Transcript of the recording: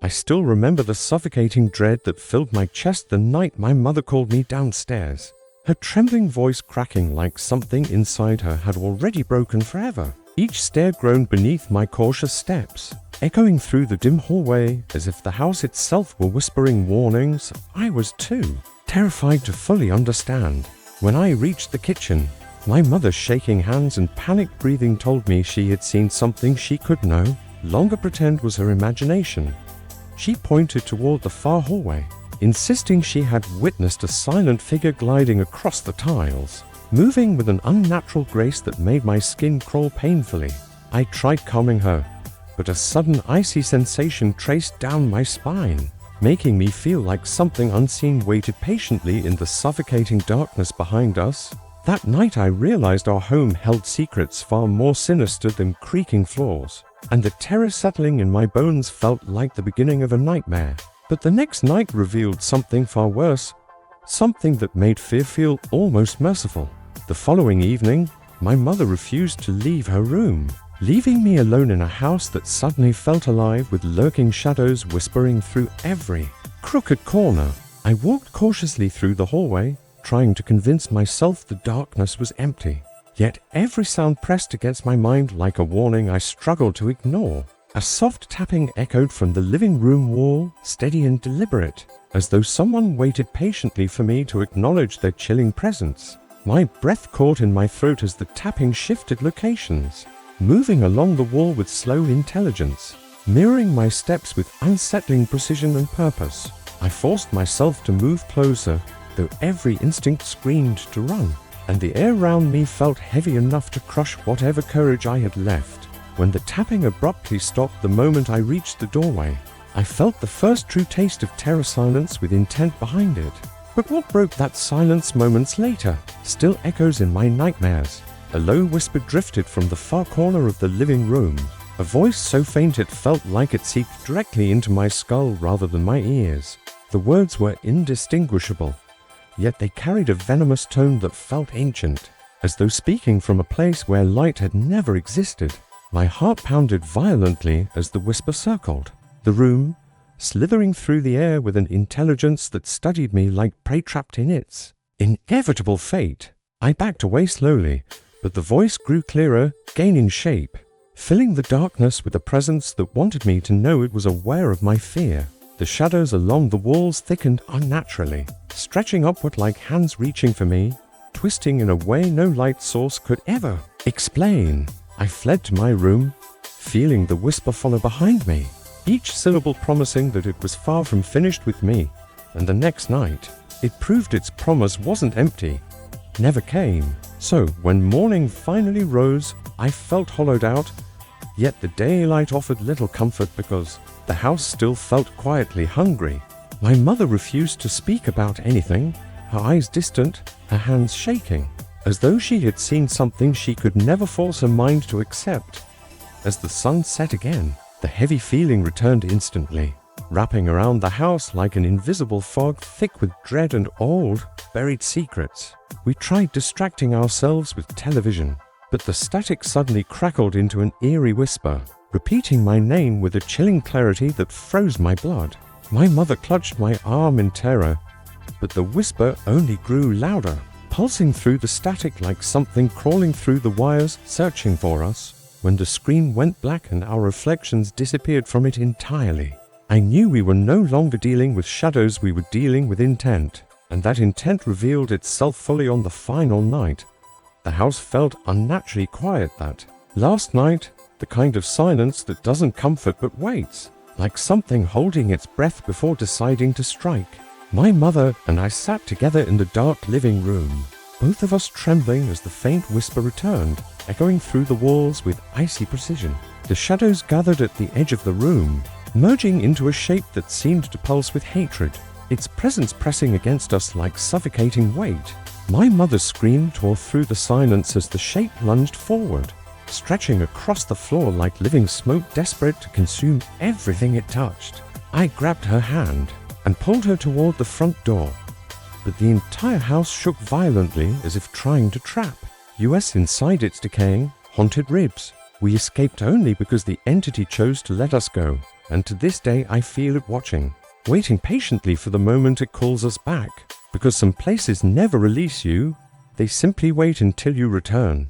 I still remember the suffocating dread that filled my chest the night my mother called me downstairs, her trembling voice cracking like something inside her had already broken forever. Each stair groaned beneath my cautious steps, echoing through the dim hallway as if the house itself were whispering warnings. I was too terrified to fully understand. When I reached the kitchen, my mother's shaking hands and panicked breathing told me she had seen something she could no longer pretend was her imagination. She pointed toward the far hallway, insisting she had witnessed a silent figure gliding across the tiles, moving with an unnatural grace that made my skin crawl painfully. I tried calming her, but a sudden icy sensation traced down my spine, making me feel like something unseen waited patiently in the suffocating darkness behind us. That night I realized our home held secrets far more sinister than creaking floors, and the terror settling in my bones felt like the beginning of a nightmare. But the next night revealed something far worse, something that made fear feel almost merciful. The following evening, my mother refused to leave her room, leaving me alone in a house that suddenly felt alive with lurking shadows whispering through every crooked corner. I walked cautiously through the hallway, trying to convince myself the darkness was empty. Yet every sound pressed against my mind like a warning I struggled to ignore. A soft tapping echoed from the living room wall, steady and deliberate, as though someone waited patiently for me to acknowledge their chilling presence. My breath caught in my throat as the tapping shifted locations, moving along the wall with slow intelligence, mirroring my steps with unsettling precision and purpose. I forced myself to move closer, though every instinct screamed to run, and the air around me felt heavy enough to crush whatever courage I had left. When the tapping abruptly stopped the moment I reached the doorway, I felt the first true taste of terror, silence with intent behind it. But what broke that silence moments later still echoes in my nightmares. A low whisper drifted from the far corner of the living room, a voice so faint it felt like it seeped directly into my skull rather than my ears. The words were indistinguishable, yet they carried a venomous tone that felt ancient, as though speaking from a place where light had never existed. My heart pounded violently as the whisper circled the room, slithering through the air with an intelligence that studied me like prey trapped in its inevitable fate. I backed away slowly, but the voice grew clearer, gaining shape, filling the darkness with a presence that wanted me to know it was aware of my fear. The shadows along the walls thickened unnaturally, stretching upward like hands reaching for me, twisting in a way no light source could ever explain. I fled to my room, feeling the whisper follow behind me, each syllable promising that it was far from finished with me. And the next night, it proved its promise wasn't empty, never came. So when morning finally rose, I felt hollowed out, yet the daylight offered little comfort because the house still felt quietly hungry. My mother refused to speak about anything, her eyes distant, her hands shaking, as though she had seen something she could never force her mind to accept. As the sun set again, the heavy feeling returned instantly, wrapping around the house like an invisible fog thick with dread and old, buried secrets. We tried distracting ourselves with television, but the static suddenly crackled into an eerie whisper, repeating my name with a chilling clarity that froze my blood. My mother clutched my arm in terror, but the whisper only grew louder, pulsing through the static like something crawling through the wires, searching for us. When the screen went black and our reflections disappeared from it entirely, I knew we were no longer dealing with shadows, we were dealing with intent, and that intent revealed itself fully on the final night. The house felt unnaturally quiet that last night, the kind of silence that doesn't comfort but waits, like something holding its breath before deciding to strike. My mother and I sat together in the dark living room, both of us trembling as the faint whisper returned, echoing through the walls with icy precision. The shadows gathered at the edge of the room, merging into a shape that seemed to pulse with hatred, its presence pressing against us like suffocating weight. My mother's scream tore through the silence as the shape lunged forward, stretching across the floor like living smoke, desperate to consume everything it touched. I grabbed her hand and pulled her toward the front door, but the entire house shook violently as if trying to trap us inside its decaying, haunted ribs. We escaped only because the entity chose to let us go, and to this day I feel it watching, waiting patiently for the moment it calls us back, because some places never release you, they simply wait until you return.